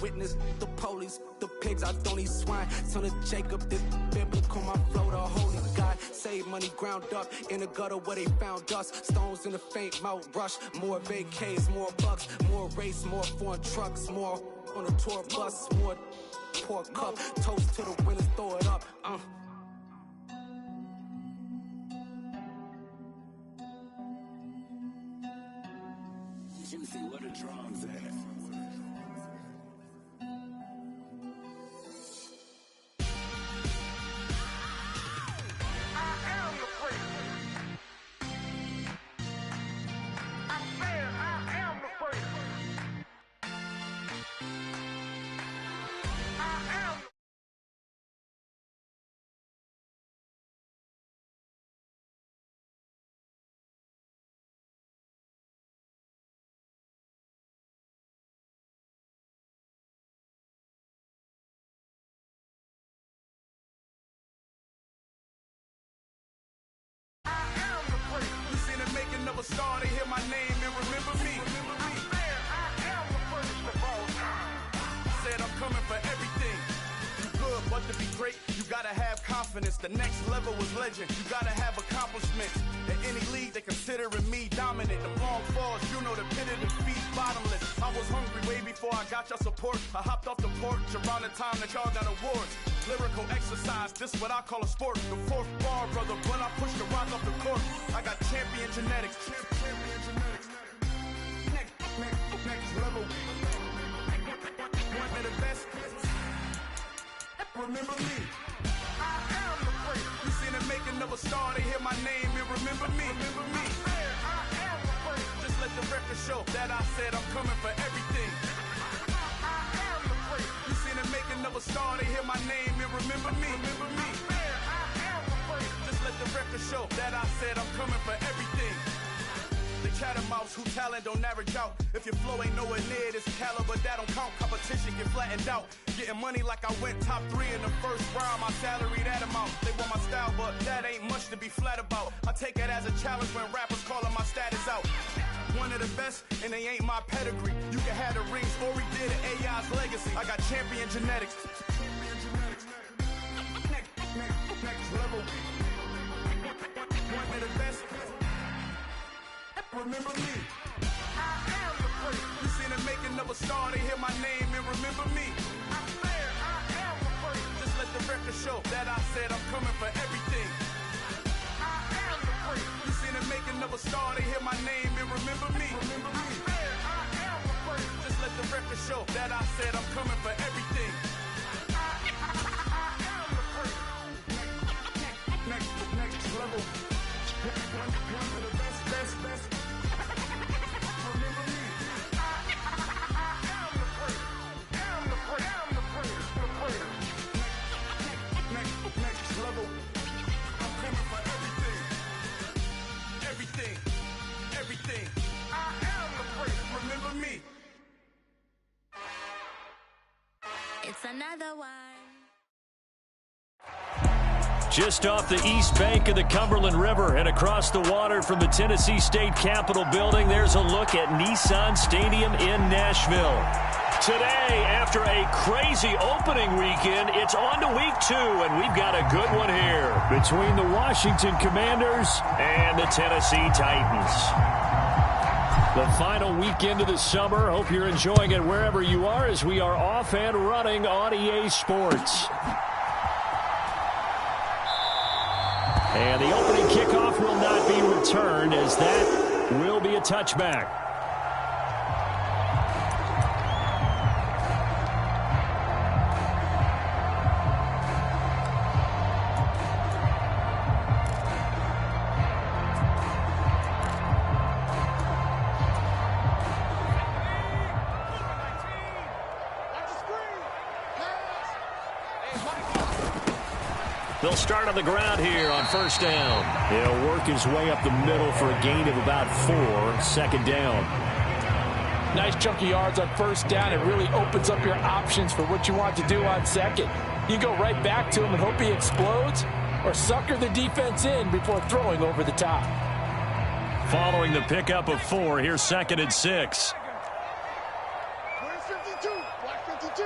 witness, the police, the pigs, I don't eat swine. Son of Jacob, this biblical, my flow, the holy God. Save money ground up in the gutter where they found us. Stones in the faint mouth rush. More vacays, more bucks, more race, more foreign trucks, more on a tour bus, more pour cup. Toast to the winners, throw it up. Juicy, what the drums at? Star, they hear my name and remember me. I am the first of all time. Said I'm coming for everything. You good, but to be great, you gotta have confidence. The next level was legend. You gotta have accomplishments. In any league, they considering me dominant. The long falls, you know the pit of defeat, bottomless. I was hungry way before I got your support. I hopped off the porch around the time that y'all got awards. Lyrical exercise, this what I call a sport. The fourth bar, brother, when I push the rock off the court. I got champion genetics. Next level. One of the best. Remember me. I am the first. You seen the making of a star, they hear my name and remember me. I am the first. Just let the record show that I said I'm coming for everything. I am the first. You seen the making of a star, they hear my name and remember me. I am the first. Just let the record show that I said I'm coming for everything. The catamounts who talent don't average out. If your flow ain't nowhere near this caliber, that don't count. Competition get flattened out. Getting money like I went top 3 in the first round. My salary that amount. They want my style, but that ain't much to be flat about. I take it as a challenge when rappers calling my status out. One of the best, and they ain't my pedigree. You can have the rings, or we did it, AI's legacy. I got champion genetics. Next level. One of the best. Remember me. I am the first. You seen the making of a star, they hear my name and remember me. I am the first. Just let the record show that I said I'm coming for everything. I am the first. You seen the making of a star, they hear my name and remember me. I am the first. Just let the record show that I said I'm coming for everything. I am the first. Next level. One of the best. Remember me. I am the first. Next level. I'm coming for everything. Everything. I am the first. Remember me. It's another one. Just off the east bank of the Cumberland River and across the water from the Tennessee State Capitol building, there's a look at Nissan Stadium in Nashville. Today, after a crazy opening weekend, it's on to week 2, and we've got a good one here between the Washington Commanders and the Tennessee Titans. The final weekend of the summer. Hope you're enjoying it wherever you are as we are off and running on EA Sports. And the opening kickoff will not be returned, as that will be a touchback. They'll start on the ground here on first down. He'll work his way up the middle for a gain of about 4, second down. Nice chunky yards on first down. It really opens up your options for what you want to do on second. You go right back to him and hope he explodes, or sucker the defense in before throwing over the top. Following the pickup of 4, here's 2nd and 6. Black 52.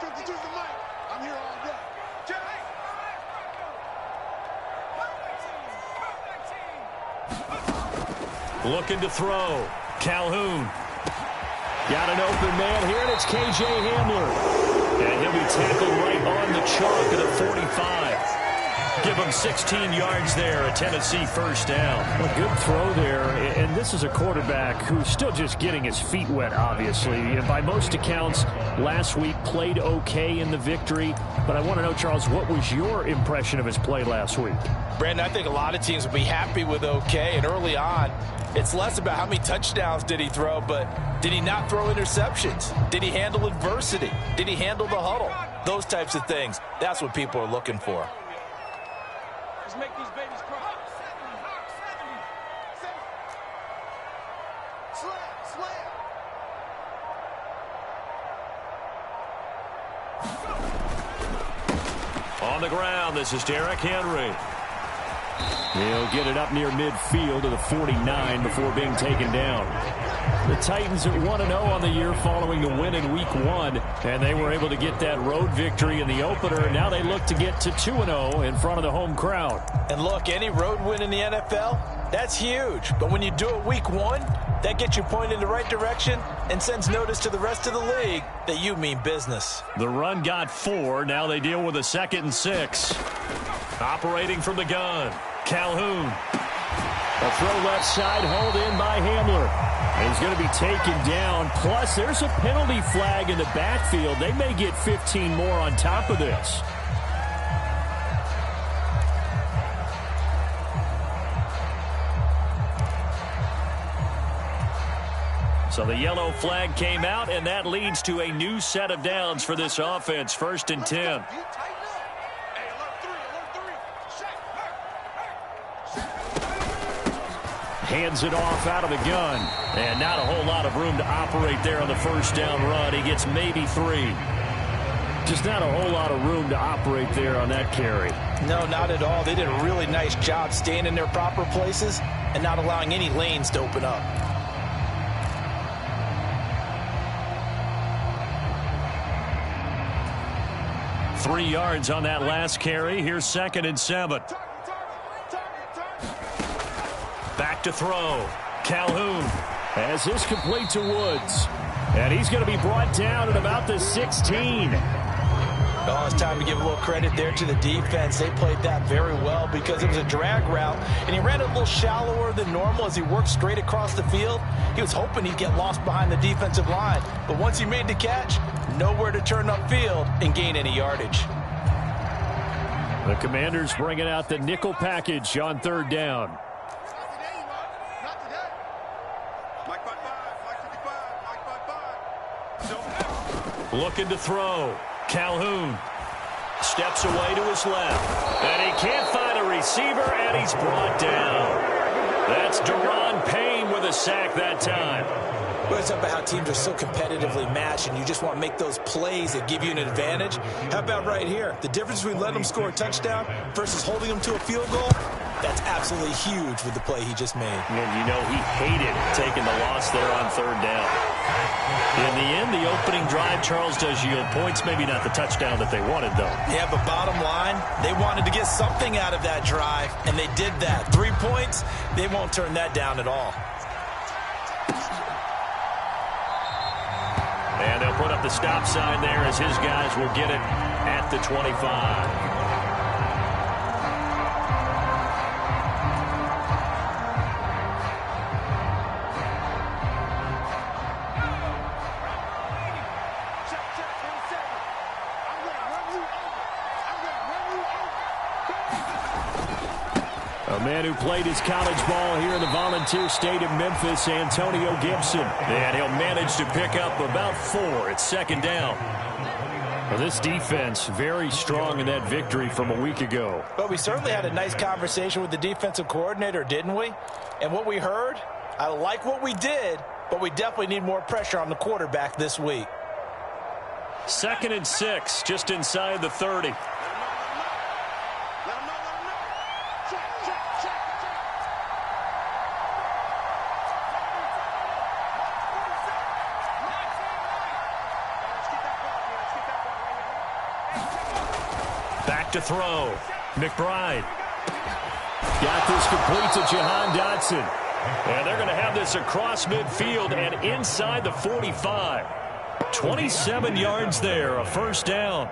52's the mic. I'm here all day. Looking to throw. Calhoun. Got an open man here, and it's K.J. Hamler. And he'll be tackled right on the chalk of the 45. Give him 16 yards there, a Tennessee first down. A good throw there, and this is a quarterback who's still just getting his feet wet, obviously. And by most accounts, last week played okay in the victory. But I want to know, Charles, what was your impression of his play last week? Brandon, I think a lot of teams will be happy with okay, and early on, it's less about how many touchdowns did he throw, but did he not throw interceptions? Did he handle adversity? Did he handle the huddle? Those types of things, that's what people are looking for. Let's make these babies cry. On the ground, this is Derrick Henry. He'll get it up near midfield to the 49 before being taken down. The Titans at 1-0 on the year following the win in Week 1, and they were able to get that road victory in the opener, and now they look to get to 2-0 in front of the home crowd. And look, any road win in the NFL, that's huge. But when you do it Week 1, that gets you pointed in the right direction and sends notice to the rest of the league that you mean business. The run got 4. Now they deal with a 2nd and 6. Operating from the gun, Calhoun. A throw left side, hauled in by Hamler. And he's going to be taken down. Plus, there's a penalty flag in the backfield. They may get 15 more on top of this. So the yellow flag came out, and that leads to a new set of downs for this offense. 1st and 10. Hands it off out of the gun. And not a whole lot of room to operate there on the first down run. He gets maybe 3. Just not a whole lot of room to operate there on that carry. No, not at all. They did a really nice job staying in their proper places and not allowing any lanes to open up. Three yards on that last carry. Here's 2nd and 7. Back to throw. Calhoun has this complete to Woods. And he's going to be brought down at about the 16. Oh, it's time to give a little credit there to the defense. They played that very well because it was a drag route, and he ran it a little shallower than normal as he worked straight across the field. He was hoping he'd get lost behind the defensive line, but once he made the catch, nowhere to turn upfield and gain any yardage. The Commanders bringing out the nickel package on 3rd down. Looking to throw. Calhoun steps away to his left. And he can't find a receiver, and he's brought down. That's Deron Payne with a sack that time. Well, it's about how teams are so competitively matched, and you just want to make those plays that give you an advantage. How about right here? The difference between letting them score a touchdown versus holding them to a field goal, that's absolutely huge with the play he just made. And you know he hated taking the loss there on 3rd down. In the end, the opening drive, Charles, does yield points. Maybe not the touchdown that they wanted, though. Yeah, but bottom line, they wanted to get something out of that drive, and they did that. 3 points, they won't turn that down at all. And they'll put up the stop sign there as his guys will get it at the 25. A man who played his college ball here in the Volunteer State of Memphis, Antonio Gibson. And he'll manage to pick up about 4. It's 2nd down. Well, this defense very strong in that victory from a week ago. But we certainly had a nice conversation with the defensive coordinator, didn't we? And what we heard, I like what we did, but we definitely need more pressure on the quarterback this week. 2nd and 6, just inside the 30. Back to throw. McBride. Got this complete to Jahan Dotson. And they're going to have this across midfield and inside the 45. 27 yards there, a first down.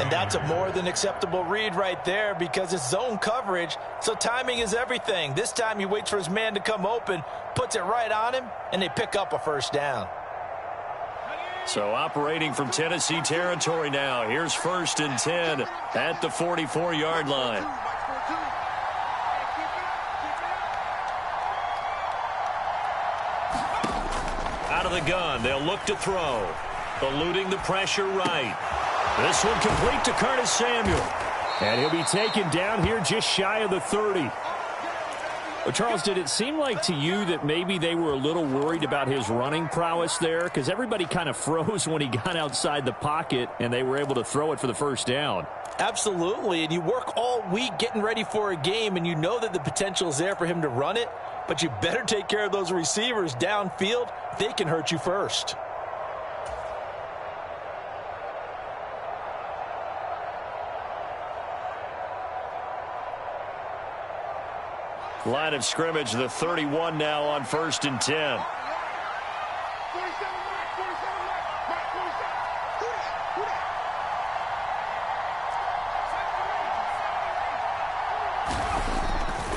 And that's a more than acceptable read right there because it's zone coverage, so timing is everything. This time he waits for his man to come open, puts it right on him, and they pick up a first down. So operating from Tennessee territory now. Here's 1st and 10 at the 44-yard line. Out of the gun, they'll look to throw. Eluding the pressure right. This one complete to Curtis Samuel. And he'll be taken down here just shy of the 30. Well, Charles, did it seem like to you that maybe they were a little worried about his running prowess there? Because everybody kind of froze when he got outside the pocket, and they were able to throw it for the first down. Absolutely, and you work all week getting ready for a game, and you know that the potential is there for him to run it, but you better take care of those receivers downfield. They can hurt you first. Line of scrimmage, the 31 now on 1st and 10.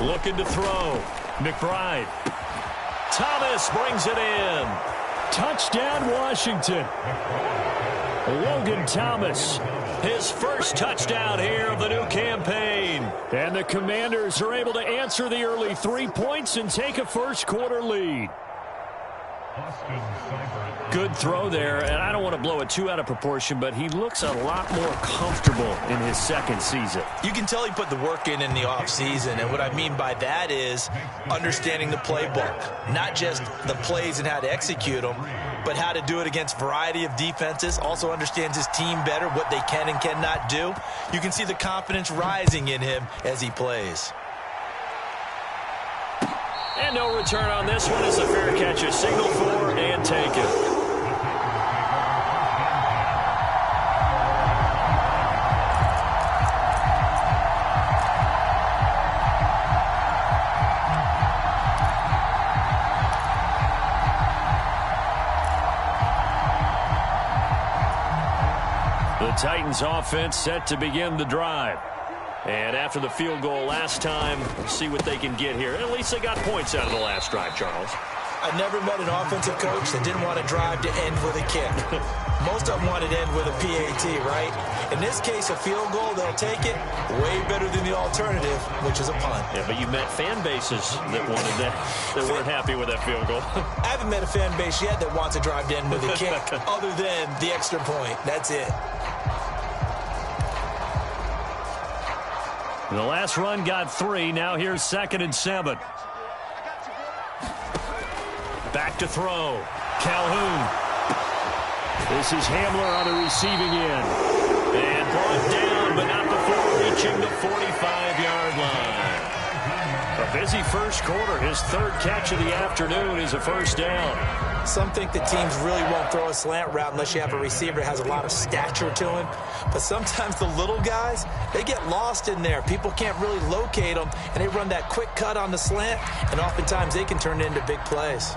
Looking to throw. McBride. Thomas brings it in. Touchdown, Washington. Logan Thomas. His first touchdown here of the new campaign. And the Commanders are able to answer the early 3 points and take a first-quarter lead. Good throw there, and I don't want to blow it too out of proportion, but he looks a lot more comfortable in his second season. You can tell he put the work in the offseason, and what I mean by that is understanding the playbook. Not just the plays and how to execute them, but how to do it against a variety of defenses. Also understands his team better, what they can and cannot do. You can see the confidence rising in him as he plays. And no return on this one as the fair catch is signaled for and taken. The Titans offense set to begin the drive. And after the field goal last time, we'll see what they can get here. At least they got points out of the last drive, Charles. I've never met an offensive coach that didn't want to drive to end with a kick. Most of them wanted to end with a PAT, right? In this case, a field goal, they'll take it. Way better than the alternative, which is a punt. Yeah, but you met fan bases that wanted that, that weren't happy with that field goal. I haven't met a fan base yet that wants to drive to end with a kick, other than the extra point. That's it. The last run got 3. Now here's 2nd and 7. Back to throw. Calhoun. This is Hamler on the receiving end. And brought down, but not before reaching the 45-yard line. A busy first quarter. His 3rd catch of the afternoon is a first down. Some think that teams really won't throw a slant route unless you have a receiver that has a lot of stature to him. But sometimes the little guys, they get lost in there. People can't really locate them, and they run that quick cut on the slant, and oftentimes they can turn it into big plays.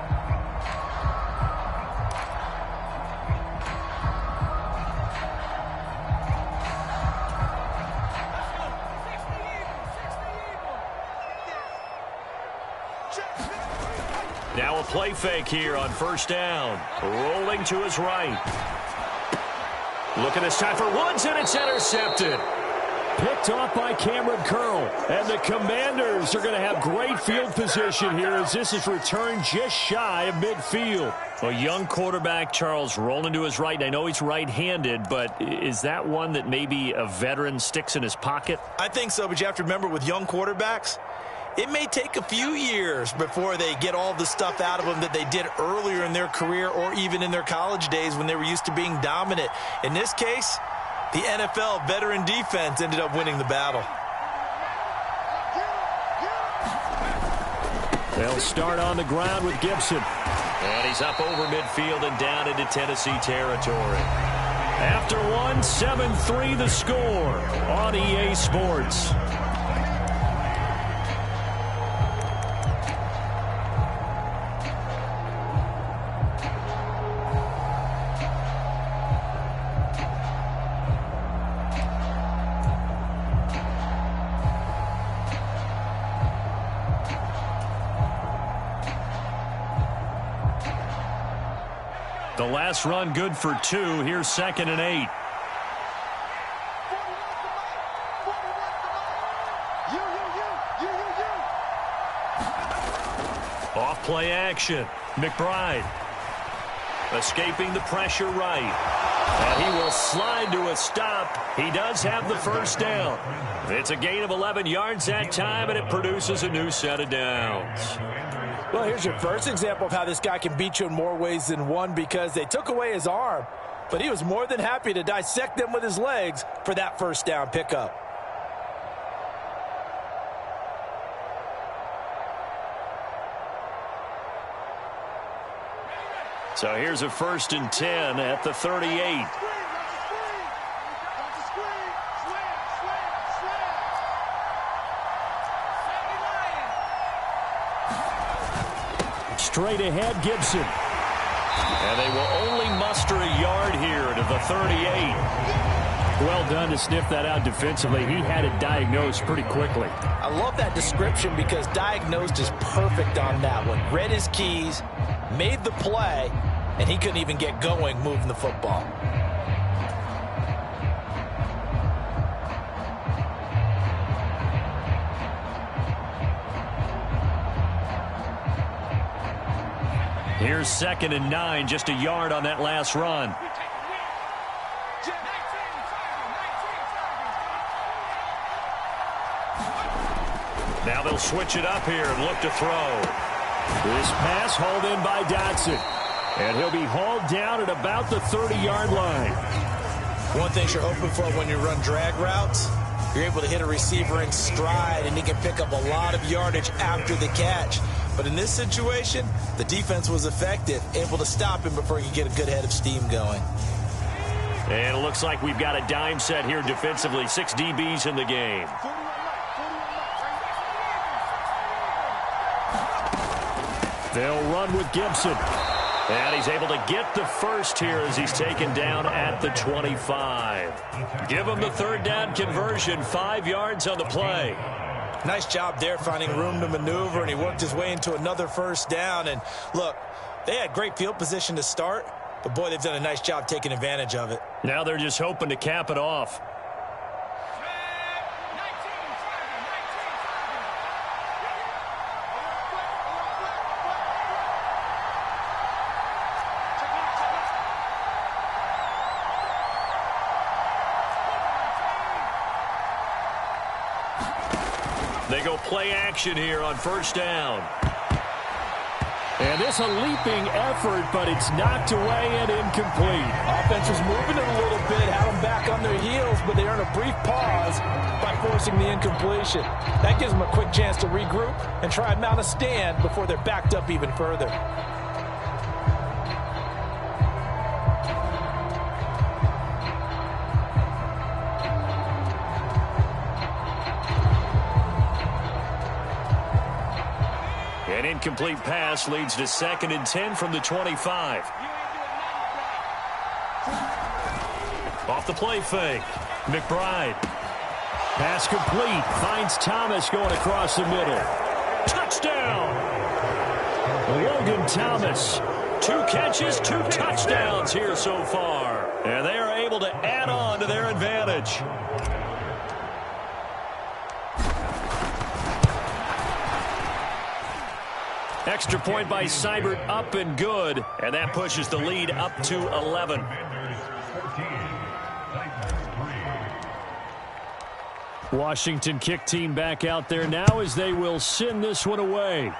Now a play fake here on first down. Rolling to his right. Looking this time for Woods, and it's intercepted. Picked off by Cameron Curl. And the Commanders are going to have great field position here as this is returned just shy of midfield. A young quarterback, Charles, rolling to his right. And I know he's right-handed, but is that one that maybe a veteran sticks in his pocket? I think so, but you have to remember with young quarterbacks, it may take a few years before they get all the stuff out of them that they did earlier in their career or even in their college days when they were used to being dominant. In this case, the NFL veteran defense ended up winning the battle. They'll start on the ground with Gibson. And he's up over midfield and down into Tennessee territory. After one, 7-3 the score on EA Sports. The last run good for 2. Here's 2nd and 8. Off play action. McBride escaping the pressure right. And he will slide to a stop. He does have the first down. It's a gain of 11 yards that time, and it produces a new set of downs. Well, here's your first example of how this guy can beat you in more ways than one, because they took away his arm, but he was more than happy to dissect them with his legs for that first down pickup. So here's a 1st and 10 at the 38. Straight ahead, Gibson. And they will only muster a yard here to the 38. Well done to sniff that out defensively. He had it diagnosed pretty quickly. I love that description because diagnosed is perfect on that one. Read his keys, made the play, and he couldn't even get going moving the football. Here's 2nd and 9, just a yard on that last run. Now they'll switch it up here and look to throw. This pass hauled in by Dotson. And he'll be hauled down at about the 30-yard line. One thing you're hoping for when you run drag routes, you're able to hit a receiver in stride, and he can pick up a lot of yardage after the catch. But in this situation, the defense was effective, able to stop him before he could get a good head of steam going. And it looks like we've got a dime set here defensively. 6 DBs in the game. They'll run with Gibson. And he's able to get the first here as he's taken down at the 25. Give him the 3rd down conversion, 5 yards on the play. Nice job there finding room to maneuver, and he worked his way into another first down. And look, they had great field position to start, but boy, they've done a nice job taking advantage of it. Now they're just hoping to cap it off. They go play action here on 1st down. And this a leaping effort, but it's knocked away and incomplete. Offense was moving it a little bit, had them back on their heels, but they earned a brief pause by forcing the incompletion. That gives them a quick chance to regroup and try and mount a stand before they're backed up even further. An incomplete pass leads to 2nd and 10 from the 25. Off the play fake. McBride. Pass complete. Finds Thomas going across the middle. Touchdown! Logan Thomas. 2 catches, 2 touchdowns here so far. And they are able to add on to their advantage. Extra point by Seibert, up and good. And that pushes the lead up to 11. Washington kick team back out there now as they will send this one away.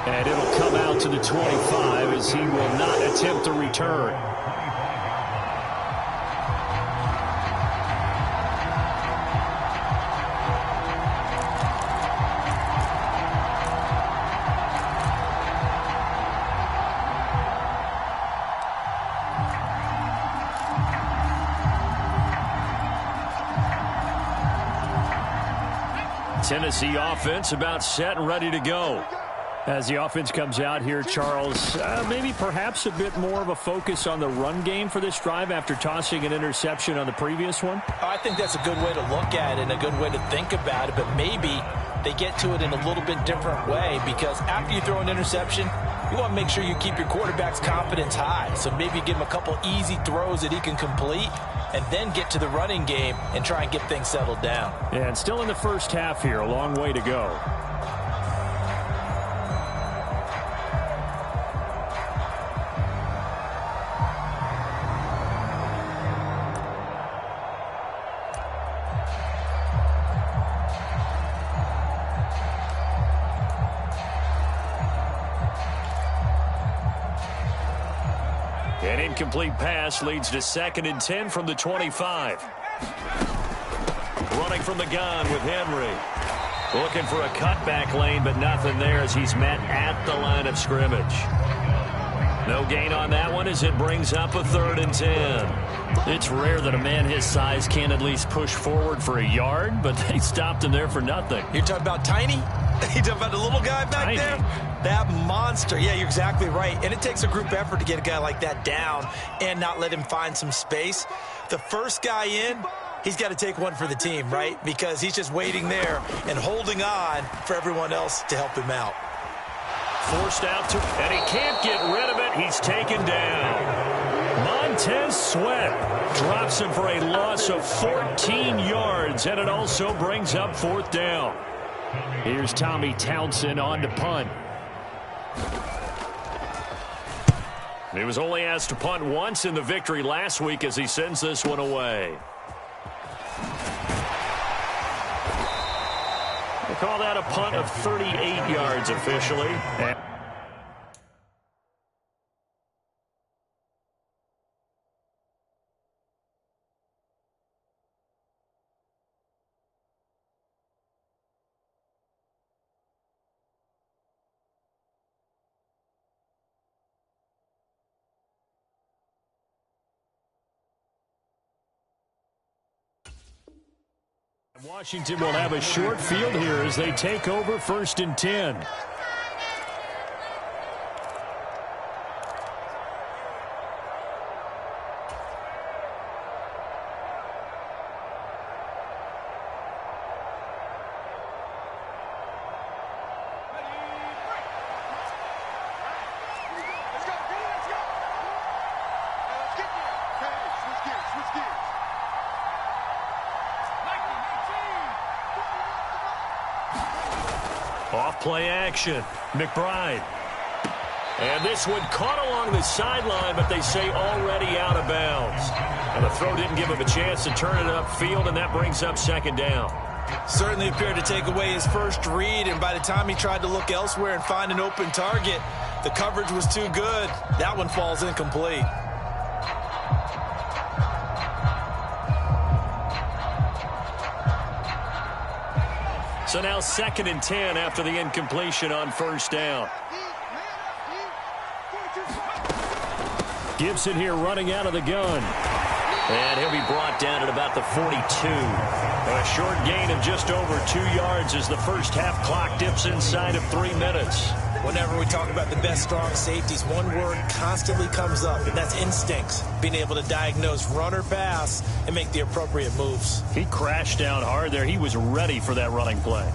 And it'll come out to the 25 as he will not attempt a return. Tennessee offense about set and ready to go. As the offense comes out here, Charles, maybe perhaps a bit more of a focus on the run game for this drive after tossing an interception on the previous one? I think that's a good way to look at it and a good way to think about it, but maybe they get to it in a little bit different way, because after you throw an interception, you want to make sure you keep your quarterback's confidence high. So maybe you give him a couple easy throws that he can complete and then get to the running game and try and get things settled down. Yeah, and still in the first half here, a long way to go. An incomplete pass leads to 2nd and 10 from the 25. Running from the gun with Henry. Looking for a cutback lane, but nothing there as he's met at the line of scrimmage. No gain on that one as it brings up a 3rd and 10. It's rare that a man his size can at least push forward for a yard, but they stopped him there for nothing. You're talking about Tiny? You're talking about the little guy back there? That monster. Yeah, you're exactly right. And it takes a group effort to get a guy like that down and not let him find some space. The first guy in, he's got to take one for the team, right? Because he's just waiting there and holding on for everyone else to help him out. Forced out to, and he can't get rid of it. He's taken down. Montez Sweat drops him for a loss of 14 yards, and it also brings up 4th down. Here's Tommy Townsend on to punt. He was only asked to punt once in the victory last week as he sends this one away. They call that a punt of 38 yards officially. Washington will have a short field here as they take over 1st and 10. Off-play action. McBride. And this one caught along the sideline, but they say already out of bounds. And the throw didn't give him a chance to turn it upfield, and that brings up 2nd down. Certainly appeared to take away his first read, and by the time he tried to look elsewhere and find an open target, the coverage was too good. That one falls incomplete. So now 2nd and 10 after the incompletion on 1st down. Gibson here running out of the gun. And he'll be brought down at about the 42. A short gain of just over 2 yards as the first half clock dips inside of 3 minutes. Whenever we talk about the best strong safeties, one word constantly comes up, and that's instincts. Being able to diagnose run or pass and make the appropriate moves. He crashed down hard there. He was ready for that running play.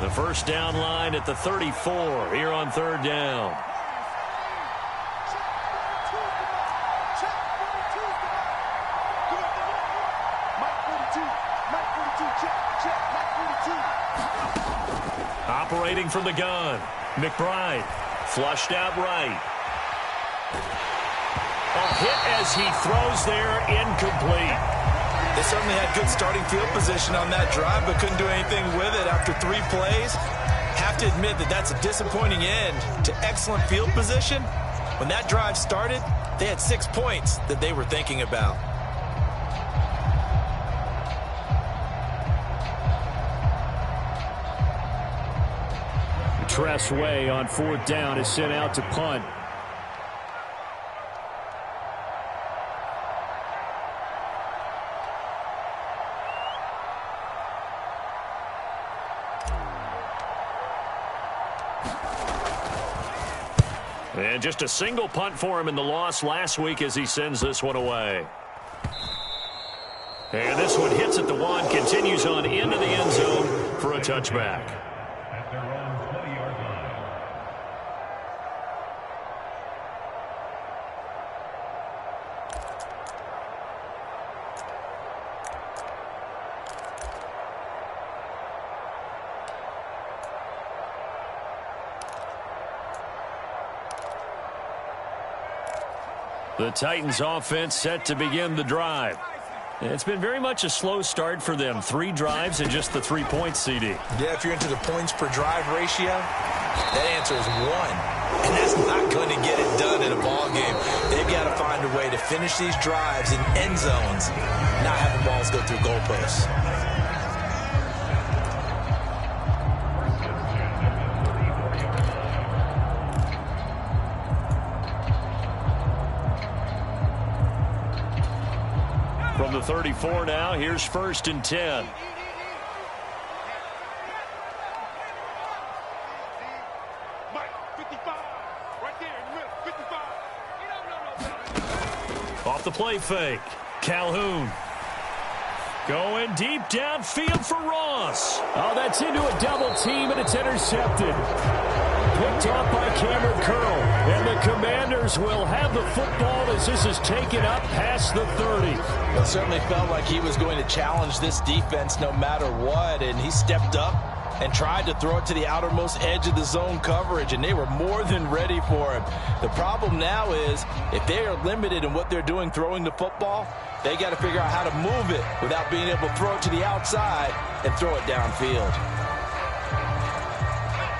The first down line at the 34 here on 3rd down. Operating from the gun, McBride flushed out right. A hit as he throws there, incomplete. They certainly had good starting field position on that drive, but couldn't do anything with it after 3 plays. Have to admit that that's a disappointing end to excellent field position. When that drive started, they had 6 points that they were thinking about. Tress Way on 4th down is sent out to punt. And just a single punt for him in the loss last week as he sends this one away. And this one hits at the 1, continues on into the end zone for a touchback. The Titans offense set to begin the drive. It's been very much a slow start for them. 3 drives and just the 3 points, CD. Yeah, if you're into the points per drive ratio, that answer is 1. And that's not going to get it done in a ball game. They've got to find a way to finish these drives in end zones, not having balls go through goalposts. From the 34 now, here's 1st and 10. Off the play fake. Calhoun. Going deep downfield for Ross. Oh, that's into a double team, and it's intercepted. Picked off by Cameron Curl. And the Commanders will have the football as this is taken up past the 30. It certainly felt like he was going to challenge this defense no matter what, and he stepped up and tried to throw it to the outermost edge of the zone coverage, and they were more than ready for him. The problem now is if they are limited in what they're doing throwing the football, they got to figure out how to move it without being able to throw it to the outside and throw it downfield.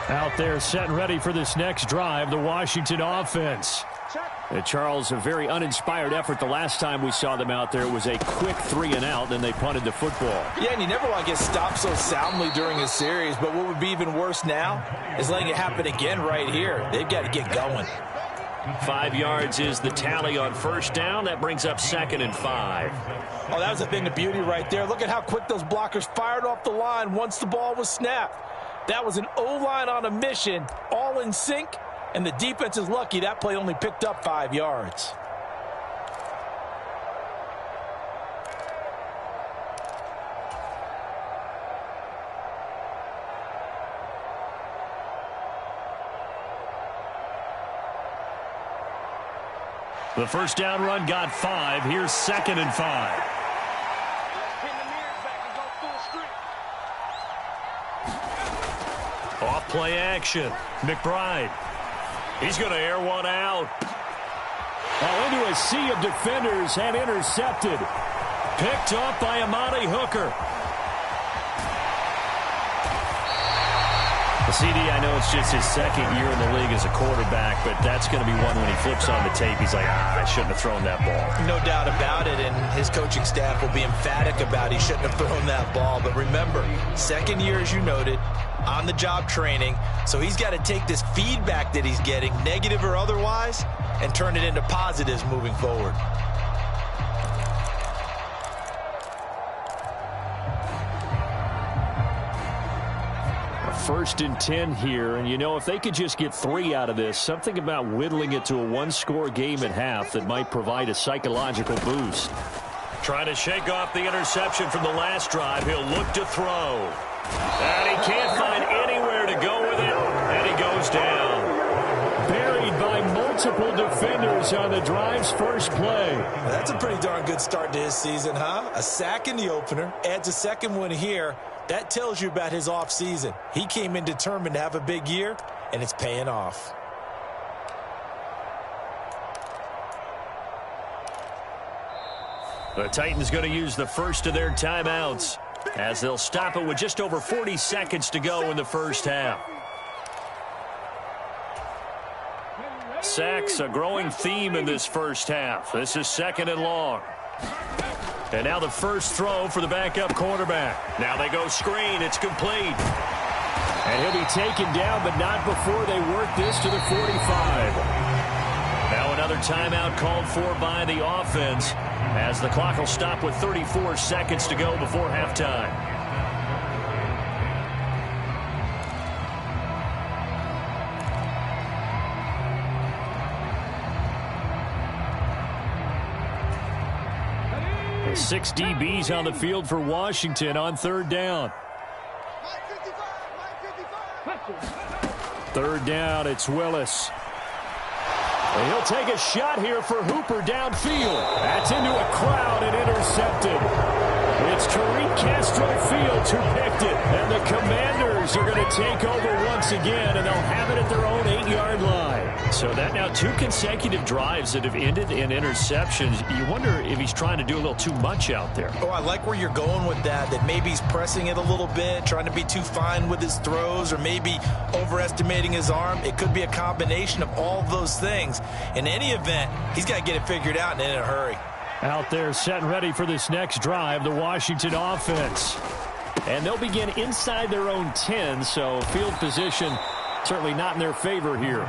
Out there set and ready for this next drive, the Washington offense. Charles, a very uninspired effort the last time we saw them out there. It was a quick 3 and out, then they punted the football. Yeah, and you never want to get stopped so soundly during a series, but what would be even worse now is letting it happen again right here. They've got to get going. 5 yards is the tally on 1st down. That brings up 2nd and 5. Oh, that was a thing of beauty right there. Look at how quick those blockers fired off the line once the ball was snapped. That was an O-line on a mission, all in sync, and the defense is lucky that play only picked up 5 yards. The 1st down run got 5. Here's 2nd and 5. Off play action. McBride. He's going to air one out. Oh, into a sea of defenders and intercepted. Picked up by Amani Hooker. CD, I know it's just his 2nd year in the league as a quarterback, but that's going to be one when he flips on the tape. He's like, I shouldn't have thrown that ball. No doubt about it, and his coaching staff will be emphatic about he shouldn't have thrown that ball. But remember, 2nd year, as you noted, on-the-job training, so he's got to take this feedback that he's getting, negative or otherwise, and turn it into positives moving forward. First and 10 here, and you know, if they could just get 3 out of this, something about whittling it to a 1-score game at half that might provide a psychological boost. Trying to shake off the interception from the last drive. He'll look to throw. And he can't find anywhere to go with it, and he goes down. Buried by multiple defenders on the drive's first play. That's a pretty darn good start to his season, huh? A sack in the opener, adds a 2nd one here. That tells you about his offseason. He came in determined to have a big year, and it's paying off. The Titans going to use the first of their timeouts as they'll stop it with just over 40 seconds to go in the 1st half. Sacks, a growing theme in this 1st half. This is 2nd and long. And now the first throw for the backup quarterback. Now they go screen. It's complete. And he'll be taken down, but not before they work this to the 45. Now another timeout called for by the offense as the clock will stop with 34 seconds to go before halftime. 6 DBs on the field for Washington on 3rd down. 3rd down, it's Willis. And he'll take a shot here for Hooper downfield. That's into a crowd and intercepted. It's Tariq Castro Fields who picked it. And the Commanders are going to take over once again, and they'll have it at their own 8-yard line. So that now 2 consecutive drives that have ended in interceptions. You wonder if he's trying to do a little too much out there. Oh, I like where you're going with that maybe he's pressing it a little bit, trying to be too fine with his throws, or maybe overestimating his arm. It could be a combination of all of those things. In any event, he's got to get it figured out and in a hurry. Out there set and ready for this next drive, the Washington offense. And they'll begin inside their own 10, so field position certainly not in their favor here.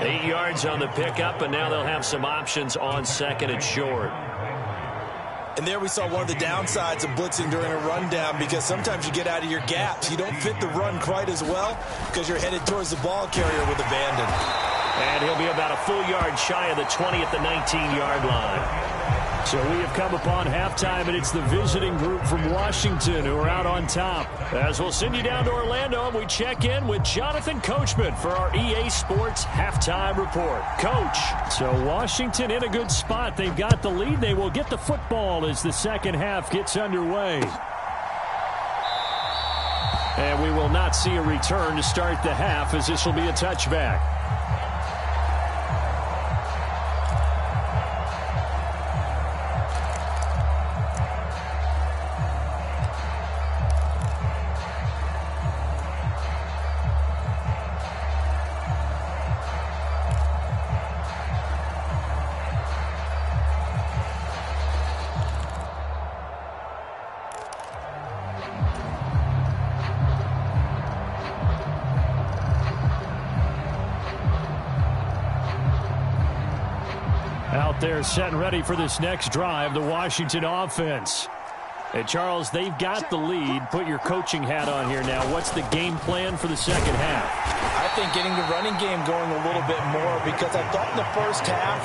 8 yards on the pickup, and now they'll have some options on 2nd and short. And there we saw one of the downsides of blitzing during a rundown, because sometimes you get out of your gaps. You don't fit the run quite as well because you're headed towards the ball carrier with abandon. And he'll be about a full yard shy of the 20 at the 19-yard line. So we have come upon halftime, and it's the visiting group from Washington who are out on top. As we'll send you down to Orlando, and we check in with Jonathan Coachman for our EA Sports Halftime Report. Coach, so Washington in a good spot. They've got the lead. They will get the football as the second half gets underway. And we will not see a return to start the half, as this will be a touchback. Out there set and ready for this next drive, the Washington offense. And Charles, they've got the lead. Put your coaching hat on here now. What's the game plan for the second half? I think getting the running game going a little bit more, because I thought in the first half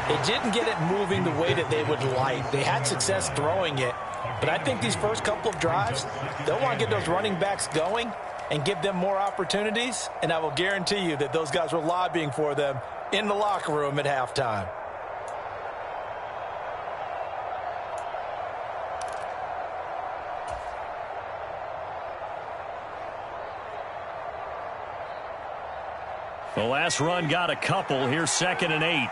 they didn't get it moving the way that they would like. They had success throwing it, but I think these first couple of drives, they'll want to get those running backs going and give them more opportunities, and I will guarantee you that those guys were lobbying for them in the locker room at halftime. The last run got a couple. Here's 2nd and 8.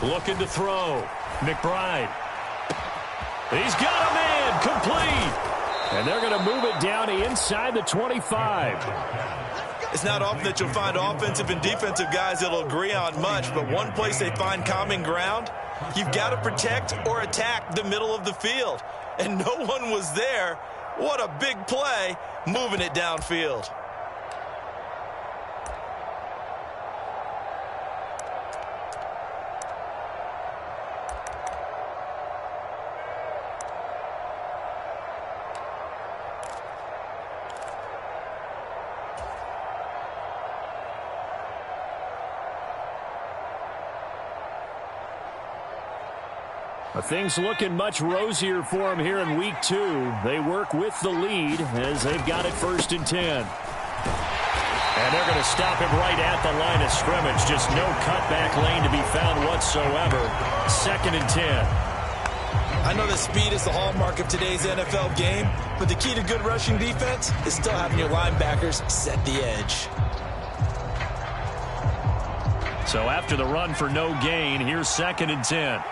Looking to throw. McBride. He's got a man. Complete. And they're going to move it down inside the 25. It's not often that you'll find offensive and defensive guys that'll agree on much, but one place they find common ground, you've got to protect or attack the middle of the field. And no one was there. What a big play, moving it downfield. Things looking much rosier for them here in week 2. They work with the lead as they've got it 1st and 10. And they're going to stop him right at the line of scrimmage. Just no cutback lane to be found whatsoever. 2nd and 10. I know that speed is the hallmark of today's NFL game, but the key to good rushing defense is still having your linebackers set the edge. So after the run for no gain, here's 2nd and 10.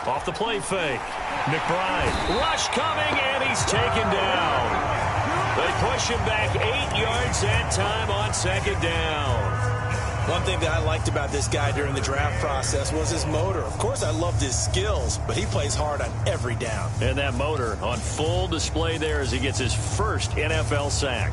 Off the play fake. McBride. Rush coming, and he's taken down. They push him back 8 yards that time on 2nd down. One thing that I liked about this guy during the draft process was his motor. Of course, I loved his skills, but he plays hard on every down. And that motor on full display there as he gets his first NFL sack.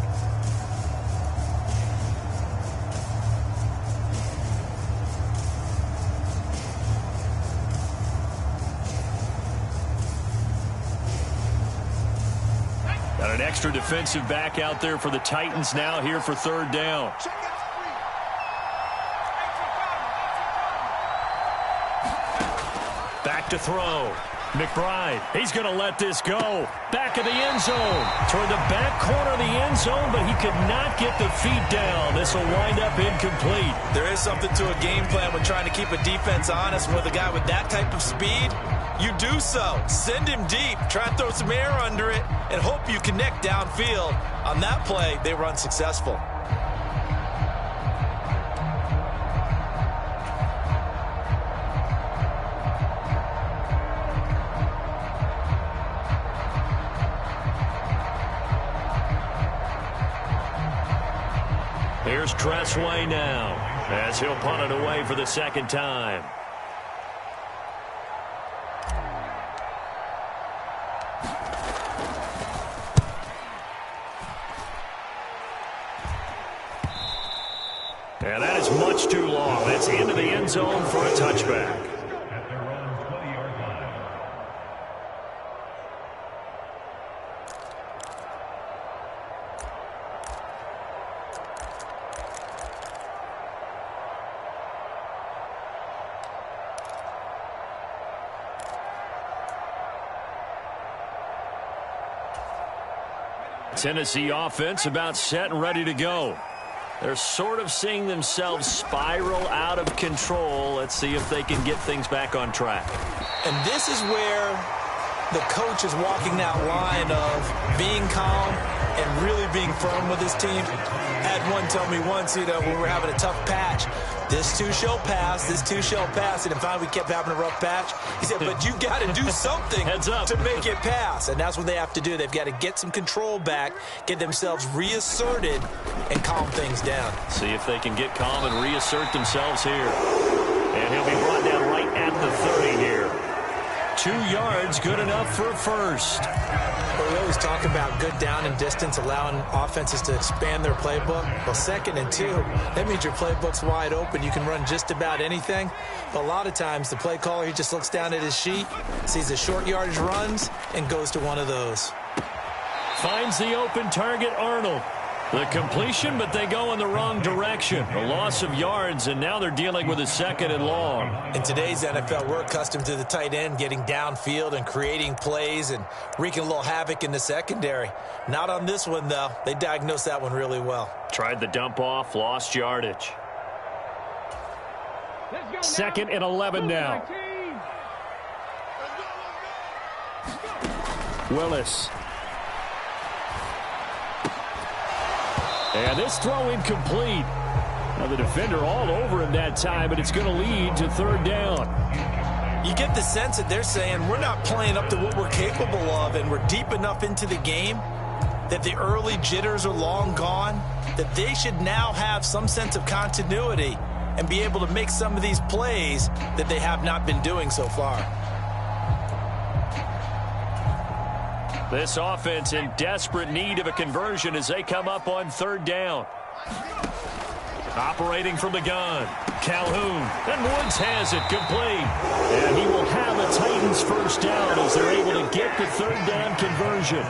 An extra defensive back out there for the Titans now here for third down. Back to throw. McBride, he's going to let this go. Back of the end zone. Toward the back corner of the end zone, but he could not get the feet down. This will wind up incomplete. There is something to a game plan when trying to keep a defense honest. With a guy with that type of speed, you do so. Send him deep. Try and throw some air under it and hope you connect downfield. On that play, they were unsuccessful. Here's Tressway now as he'll punt it away for the second time. And that is much too long. That's into the end zone for a touchback. Tennessee offense about set and ready to go. They're sort of seeing themselves spiral out of control. Let's see if they can get things back on track. And this is where the coach is walking that line of being calm and really being firm with his team. I had one tell me once, when we were having a tough patch, this too shall pass, this too shall pass. And finally we kept having a rough patch. He said, but you got to do something to make it pass. And that's what they have to do. They've got to get some control back, get themselves reasserted, and calm things down. See if they can get calm and reassert themselves here. And he'll be brought down right at the 30 here. 2 yards, good enough for a first. Well, we always talk about good down and distance, allowing offenses to expand their playbook. Well, 2nd and 2, that means your playbook's wide open. You can run just about anything. But a lot of times, the play caller, he just looks down at his sheet, sees the short yardage runs, and goes to one of those. Finds the open target, Arnold. The completion, but they go in the wrong direction. A loss of yards, and now they're dealing with a 2nd and long. In today's NFL, we're accustomed to the tight end getting downfield and creating plays and wreaking a little havoc in the secondary. Not on this one, though. They diagnosed that one really well. Tried the dump off, lost yardage. 2nd and 11 now. Willis. And this throw incomplete. Now the defender all over him that time, but it's going to lead to 3rd down. You get the sense that they're saying we're not playing up to what we're capable of, and we're deep enough into the game that the early jitters are long gone, that they should now have some sense of continuity and be able to make some of these plays that they have not been doing so far. This offense in desperate need of a conversion as they come up on 3rd down. Operating from the gun, Calhoun, and Woods has it complete. And he will have a Titans first down as they're able to get the 3rd down conversion.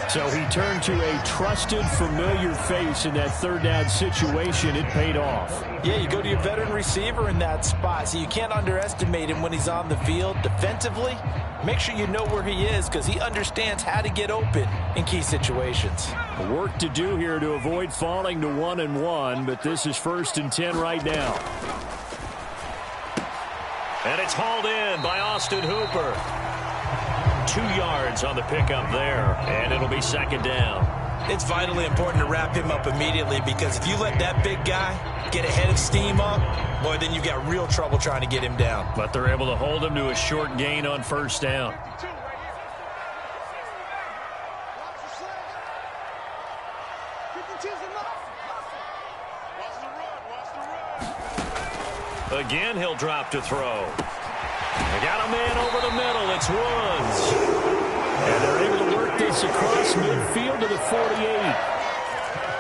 So he turned to a trusted, familiar face in that 3rd down situation. It paid off. Yeah, you go to your veteran receiver in that spot, so you can't underestimate him when he's on the field defensively. Make sure you know where he is because he understands how to get open in key situations. Work to do here to avoid falling to 1-1, but this is 1st and 10 right now. And it's hauled in by Austin Hooper. 2 yards on the pickup there, and it'll be 2nd down. It's vitally important to wrap him up immediately because if you let that big guy get ahead of steam up, boy, then you've got real trouble trying to get him down. But they're able to hold him to a short gain on 1st down. Again, he'll drop to throw. They got a man over the middle. It's Woods. And they're able to work this across midfield to the 48.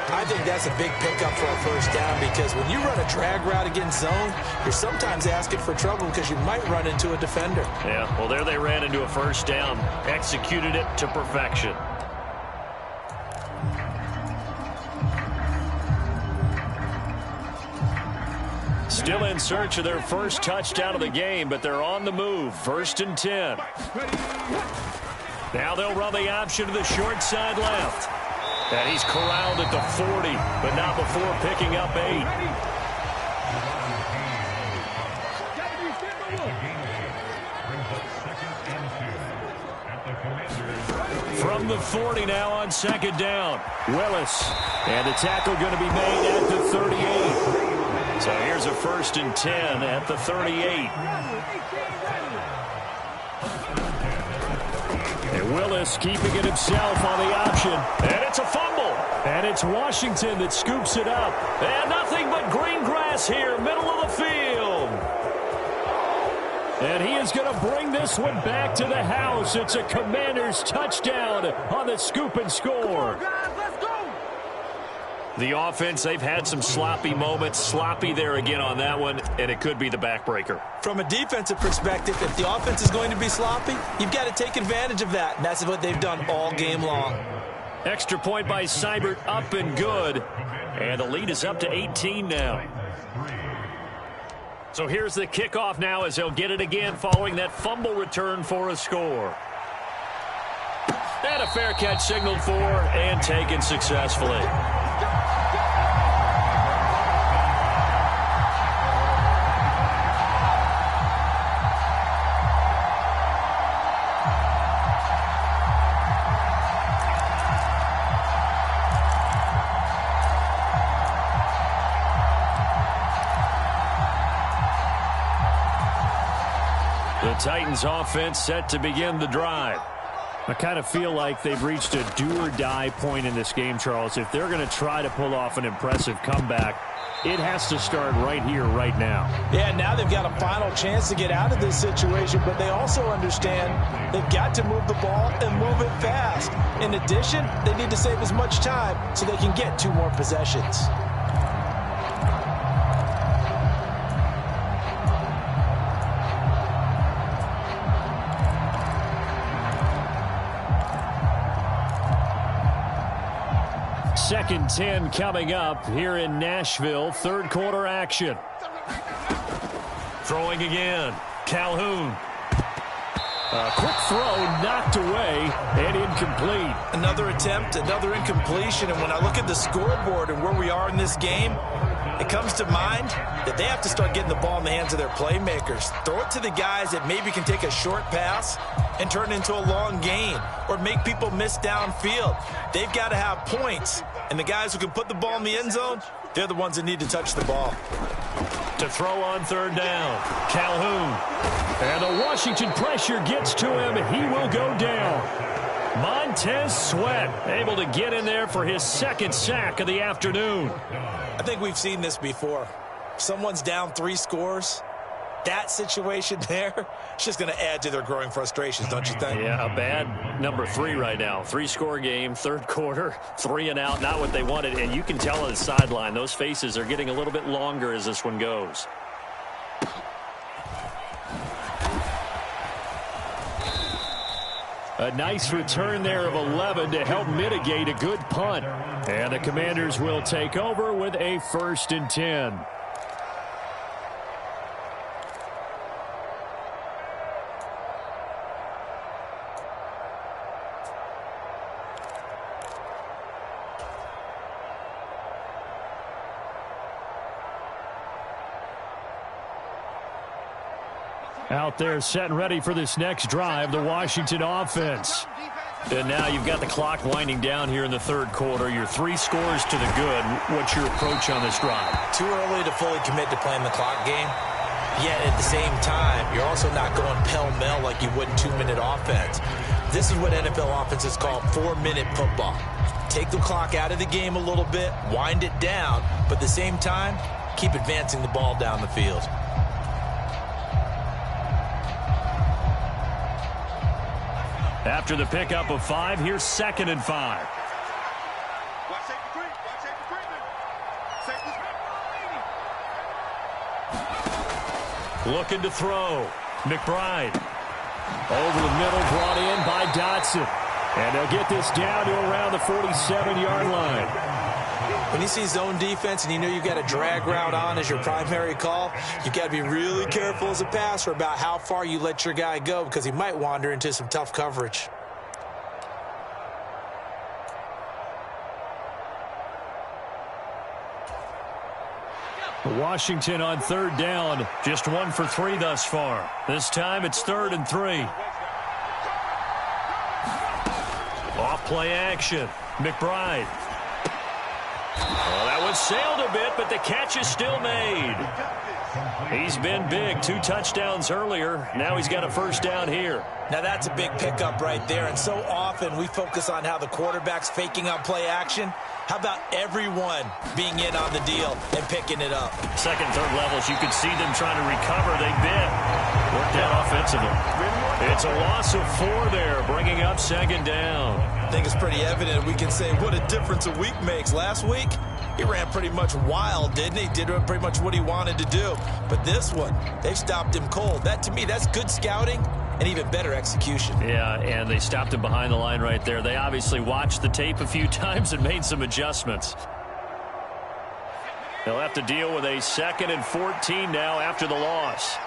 I think that's a big pickup for a 1st down because when you run a drag route against zone, you're sometimes asking for trouble because you might run into a defender. Yeah, well, there they ran into a 1st down. Executed it to perfection. Still in search of their first touchdown of the game, but they're on the move. 1st and 10. Now they'll run the option to the short side left. And he's corralled at the 40, but not before picking up 8. From the 40 now on 2nd down. Willis. And the tackle going to be made at the 38. So here's a 1st and 10 at the 38. And Willis keeping it himself on the option. And it's a fumble. And it's Washington that scoops it up. And nothing but green grass here, middle of the field. And he is going to bring this one back to the house. It's a Commanders touchdown on the scoop and score. The offense, they've had some sloppy moments. Sloppy there again on that one, and it could be the backbreaker. From a defensive perspective, if the offense is going to be sloppy, you've got to take advantage of that, and that's what they've done all game long. Extra point by Seibert, up and good. And the lead is up to 18 now. So here's the kickoff now as they'll get it again following that fumble return for a score. And a fair catch signaled for and taken successfully. The Titans offense set to begin the drive. I kind of feel like they've reached a do-or-die point in this game, Charles. If they're going to try to pull off an impressive comeback, it has to start right here, right now. Yeah, now they've got a final chance to get out of this situation, but they also understand they've got to move the ball and move it fast. In addition, they need to save as much time so they can get 2 more possessions. Second 10 coming up here in Nashville. 3rd quarter action. Throwing again. Calhoun. A quick throw knocked away and incomplete. Another attempt, another incompletion. And when I look at the scoreboard and where we are in this game, it comes to mind that they have to start getting the ball in the hands of their playmakers. Throw it to the guys that maybe can take a short pass and turn it into a long gain or make people miss downfield. They've got to have points. And the guys who can put the ball in the end zone, they're the ones that need to touch the ball. To throw on 3rd down, Calhoun. And the Washington pressure gets to him. He will go down. Montez Sweat able to get in there for his 2nd sack of the afternoon. I think we've seen this before. Someone's down 3 scores. That situation there, it's just going to add to their growing frustrations, don't you think? Yeah, a bad number 3 right now. 3-score game, 3rd quarter, 3 and out, not what they wanted. And you can tell on the sideline, those faces are getting a little bit longer as this one goes. A nice return there of 11 to help mitigate a good punt. And the Commanders will take over with a 1st and 10. Out there set and ready for this next drive, the Washington offense. And now you've got the clock winding down here in the 3rd quarter. You're 3 scores to the good. What's your approach on this drive? Too early to fully commit to playing the clock game. Yet at the same time, you're also not going pell-mell like you would in 2-minute offense. This is what NFL offenses call 4-minute football. Take the clock out of the game a little bit, wind it down, but at the same time, keep advancing the ball down the field. After the pickup of 5, here's 2nd and 5. Looking to throw. McBride. Over the middle, brought in by Dotson. And they'll get this down to around the 47-yard line. When you see zone defense and you know you've got a drag route on as your primary call, you've got to be really careful as a passer about how far you let your guy go because he might wander into some tough coverage. Washington on third down, just 1 for 3 thus far. This time it's 3rd and 3. Off play action. McBride. Well, that was sailed a bit, but the catch is still made. He's been big. 2 touchdowns earlier. Now he's got a first down here. Now that's a big pickup right there, and so often we focus on how the quarterback's faking on play action. How about everyone being in on the deal and picking it up? Second, third levels, you could see them trying to recover. They bit. Worked out offensively. It's a loss of 4 there, bringing up second down. I think it's pretty evident. We can say what a difference a week makes. Last week, he ran pretty much wild, didn't he? Did pretty much what he wanted to do. But this one, they've stopped him cold. That, to me, that's good scouting and even better execution. Yeah, and they stopped him behind the line right there. They obviously watched the tape a few times and made some adjustments. They'll have to deal with a 2nd and 14 now after the loss.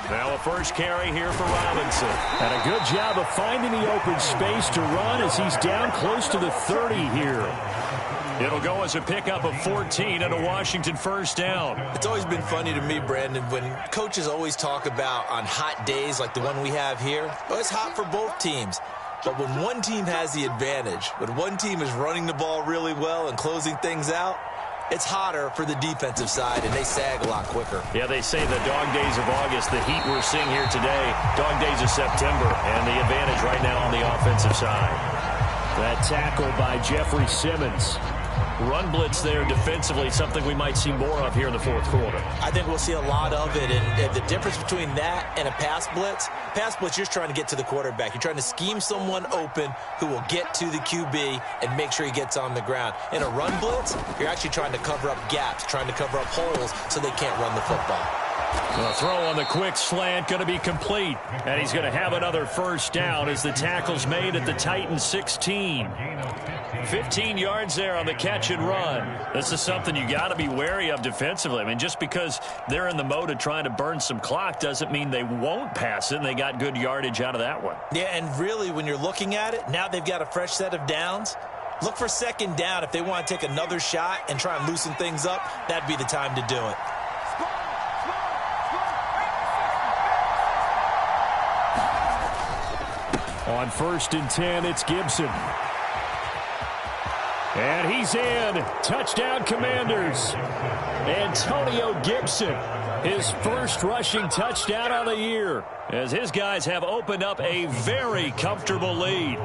Now a first carry here for Robinson. And a good job of finding the open space to run as he's down close to the 30 here. It'll go as a pickup of 14 and a Washington first down. It's always been funny to me, Brandon, when coaches always talk about on hot days like the one we have here. Well, it's hot for both teams. But when one team has the advantage, when one team is running the ball really well and closing things out, it's hotter for the defensive side, and they sag a lot quicker. Yeah, they say the dog days of August, the heat we're seeing here today, dog days of September, and the advantage right now on the offensive side. That tackle by Jeffrey Simmons. Run blitz there defensively, something we might see more of here in the fourth quarter. I think we'll see a lot of it, and the difference between that and a pass blitz, you're trying to get to the quarterback. You're trying to scheme someone open who will get to the QB and make sure he gets on the ground. In a run blitz, you're actually trying to cover up gaps, trying to cover up holes so they can't run the football. The throw on the quick slant going to be complete, and he's going to have another first down as the tackle's made at the Titans 16. 15 yards there on the catch and run. This is something you got to be wary of defensively. I mean, just because they're in the mode of trying to burn some clock doesn't mean they won't pass it, and they got good yardage out of that one. Yeah, and really, when you're looking at it, now they've got a fresh set of downs. Look for second down. If they want to take another shot and try and loosen things up, that'd be the time to do it. On 1st and 10, it's Gibson. And he's in. Touchdown, Commanders. Antonio Gibson, his first rushing touchdown of the year, as his guys have opened up a very comfortable lead.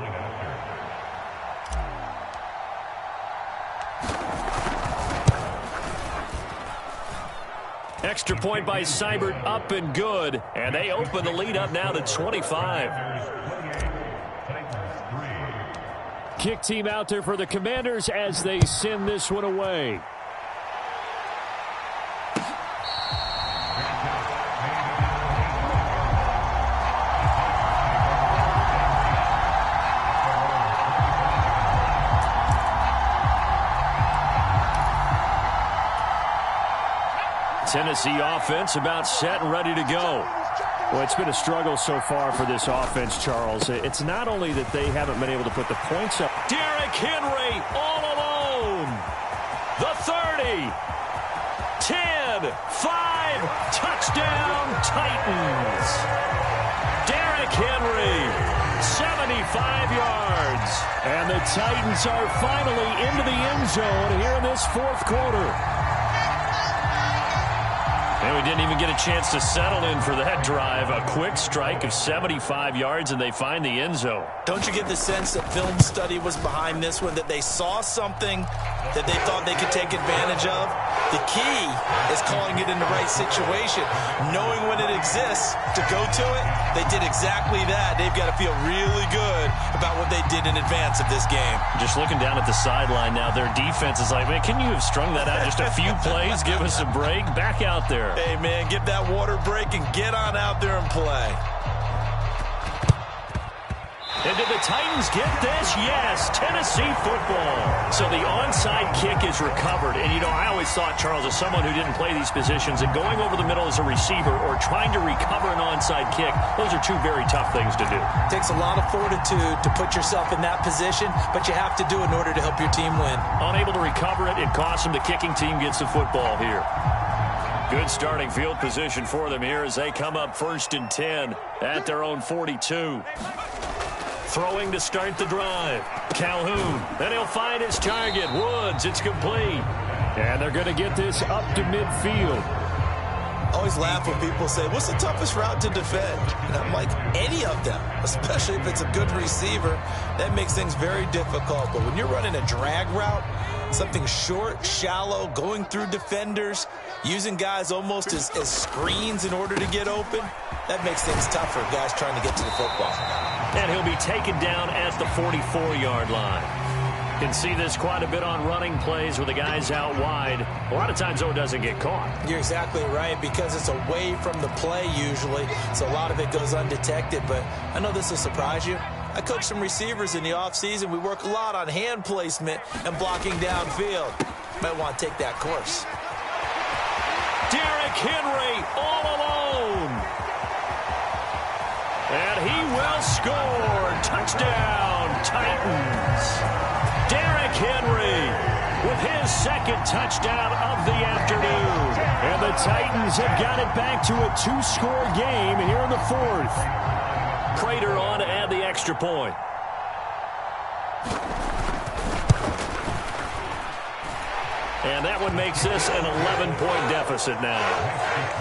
Extra point by Seibert, up and good. And they open the lead up now to 25. Kick team out there for the Commanders as they send this one away. Tennessee offense about set and ready to go. Well, it's been a struggle so far for this offense, Charles. It's not only that they haven't been able to put the points up. Derrick Henry all alone. The 30. 10. 5. Touchdown Titans. Derrick Henry. 75 yards. And the Titans are finally into the end zone here in this fourth quarter. And we didn't even get a chance to settle in for that drive. A quick strike of 75 yards, and they find the end zone. Don't you get the sense that film study was behind this one, that they saw something that they thought they could take advantage of? The key is calling it in the right situation, knowing when it exists to go to it. They did exactly that. They've got to feel really good about what they did in advance of this game. Just looking down at the sideline now, their defense is like, man, can you have strung that out just a few plays? Give us a break. Back out there. Hey, man, get that water break and get on out there and play. And did the Titans get this? Yes, Tennessee football. So the onside kick is recovered. And, you know, I always thought, Charles, as someone who didn't play these positions, that going over the middle as a receiver or trying to recover an onside kick, those are two very tough things to do. It takes a lot of fortitude to put yourself in that position, but you have to do it in order to help your team win. Unable to recover it, it costs them. The kicking team gets the football here. Good starting field position for them here as they come up 1st and 10 at their own 42. Throwing to start the drive. Calhoun. Then he'll find his target. Woods. It's complete. And they're going to get this up to midfield. Always laugh when people say, what's the toughest route to defend? And I'm like, any of them, especially if it's a good receiver. That makes things very difficult. But when you're running a drag route, something short, shallow, going through defenders, using guys almost as screens in order to get open, that makes things tough for guys trying to get to the football. And he'll be taken down at the 44-yard line. Can see this quite a bit on running plays with the guys out wide. A lot of times, though, it doesn't get caught. You're exactly right, because it's away from the play usually, so a lot of it goes undetected. But I know this will surprise you. I coach some receivers in the offseason. We work a lot on hand placement and blocking downfield. Might want to take that course. Derrick Henry all alone. And he will score. Touchdown, Titans. Derrick Henry with his second touchdown of the afternoon. And the Titans have got it back to a 2-score game here in the 4th. Prater on to add the extra point. And that one makes this an 11-point deficit now.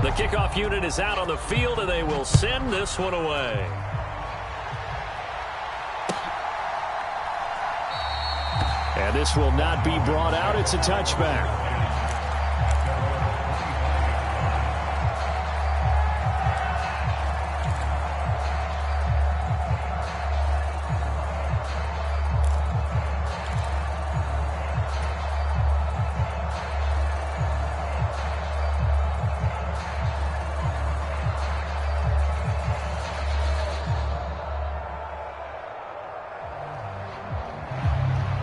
The kickoff unit is out on the field, and they will send this one away. And this will not be brought out. It's a touchback.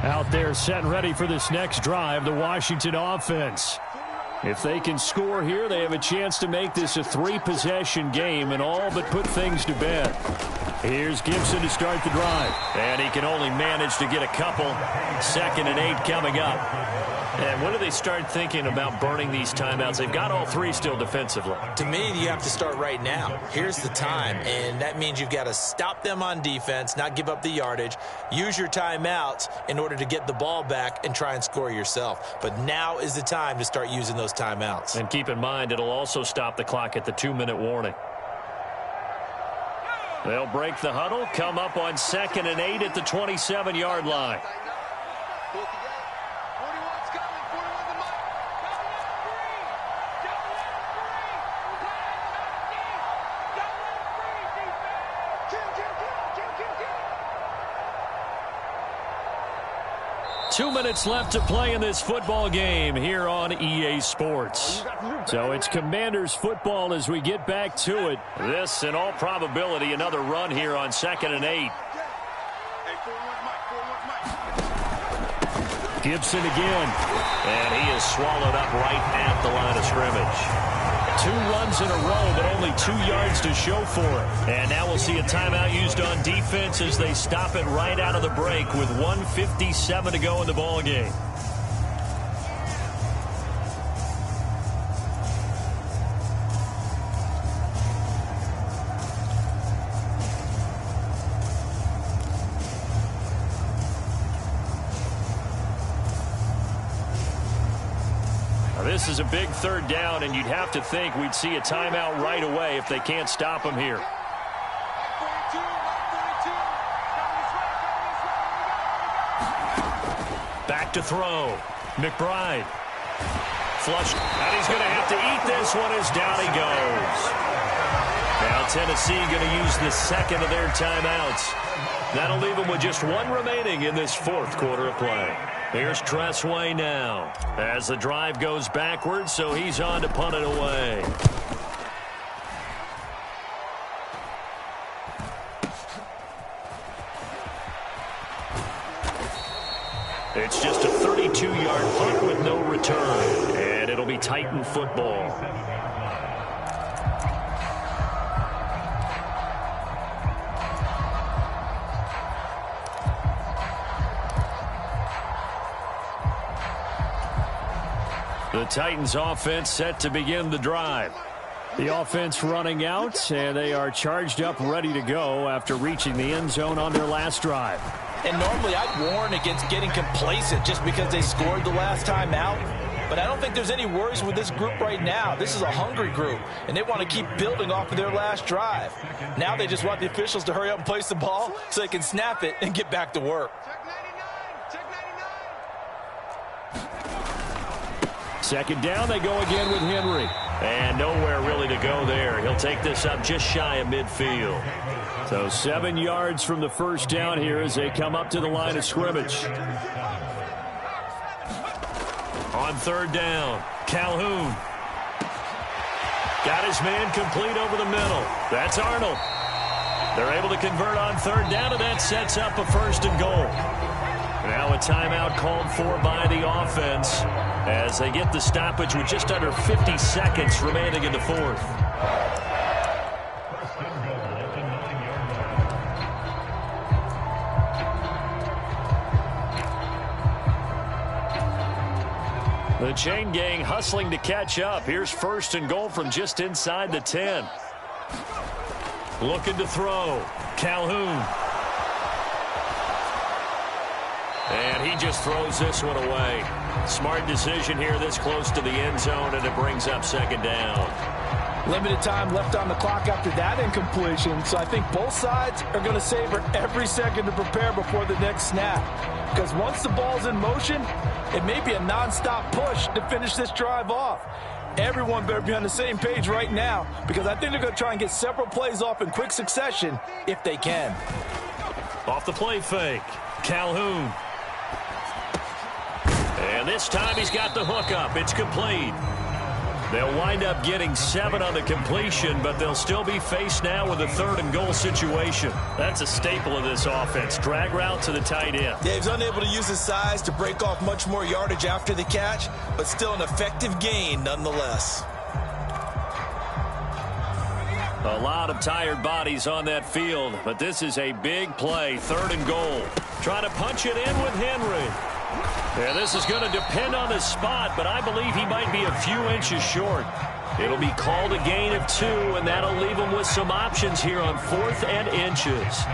Out there set and ready for this next drive, the Washington offense. If they can score here, they have a chance to make this a 3-possession game and all but put things to bed. Here's Gibson to start the drive. And he can only manage to get a couple. 2nd and 8 coming up. And when do they start thinking about burning these timeouts? They've got all 3 still defensively. To me, you have to start right now. Here's the time, and that means you've got to stop them on defense, not give up the yardage, use your timeouts in order to get the ball back and try and score yourself. But now is the time to start using those timeouts. And keep in mind, it'll also stop the clock at the 2-minute warning. They'll break the huddle, come up on 2nd and 8 at the 27-yard line. Two minutes left to play in this football game here on EA Sports. So it's Commanders football as we get back to it. This, in all probability, another run here on 2nd and 8. Gibson again. And he is swallowed up right at the line of scrimmage. 2 runs in a row, but only 2 yards to show for it. And now we'll see a timeout used on defense as they stop it right out of the break with 1:57 to go in the ball game. This is a big 3rd down, and you'd have to think we'd see a timeout right away if they can't stop him here. Back to throw. McBride. Flush, and he's going to have to eat this one as down he goes. Now Tennessee going to use the second of their timeouts. That'll leave them with just one remaining in this fourth quarter of play. Here's Tressway now as the drive goes backwards, so he's on to punt it away. It's just a 32-yard punt with no return, and it'll be Titan football. The Titans offense set to begin the drive. The offense running out, and they are charged up, ready to go after reaching the end zone on their last drive. And normally I'd warn against getting complacent just because they scored the last time out. But I don't think there's any worries with this group right now. This is a hungry group, and they want to keep building off of their last drive. Now they just want the officials to hurry up and place the ball so they can snap it and get back to work. Second down, they go again with Henry. And nowhere really to go there. He'll take this up just shy of midfield. So 7 yards from the first down here as they come up to the line of scrimmage. On third down, Calhoun. Got his man complete over the middle. That's Arnold. They're able to convert on third down, and that sets up a first and goal. Now a timeout called for by the offense as they get the stoppage with just under 50 seconds remaining in the fourth. The chain gang hustling to catch up. Here's first and goal from just inside the 10. Looking to throw. Calhoun. And he just throws this one away. Smart decision here this close to the end zone, and it brings up second down. Limited time left on the clock after that incompletion, so I think both sides are going to savor every second to prepare before the next snap. Because once the ball's in motion, it may be a nonstop push to finish this drive off. Everyone better be on the same page right now, because I think they're going to try and get several plays off in quick succession if they can. Off the play fake, Calhoun. And this time he's got the hook up. It's complete. They'll wind up getting 7 on the completion, but they'll still be faced now with a third and goal situation. That's a staple of this offense. Drag route to the tight end. Yeah, he's unable to use his size to break off much more yardage after the catch, but still an effective gain nonetheless. A lot of tired bodies on that field, but this is a big play. Third and goal. Trying to punch it in with Henry. Yeah, this is going to depend on the spot, but I believe he might be a few inches short. It'll be called a gain of 2, and that'll leave him with some options here on 4th and inches.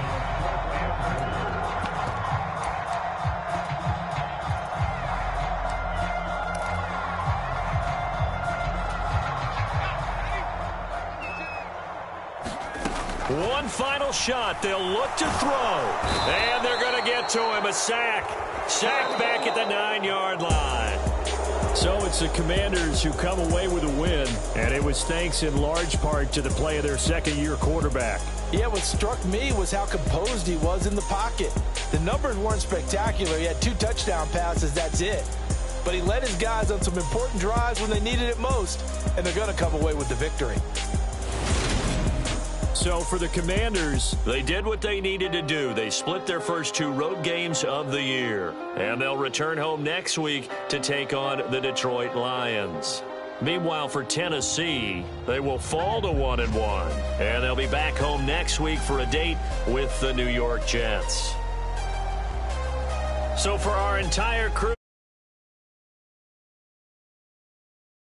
One final shot. They'll look to throw. And they're going to get to him. A sack. Sacked back at the 9-yard line. So it's the Commanders who come away with a win, and it was thanks in large part to the play of their second-year quarterback. Yeah, what struck me was how composed he was in the pocket. The numbers weren't spectacular. He had 2 touchdown passes, that's it. But he led his guys on some important drives when they needed it most, and they're going to come away with the victory. So for the Commanders, they did what they needed to do. They split their first 2 road games of the year. And they'll return home next week to take on the Detroit Lions. Meanwhile, for Tennessee, they will fall to 1-1. And they'll be back home next week for a date with the New York Jets. So for our entire crew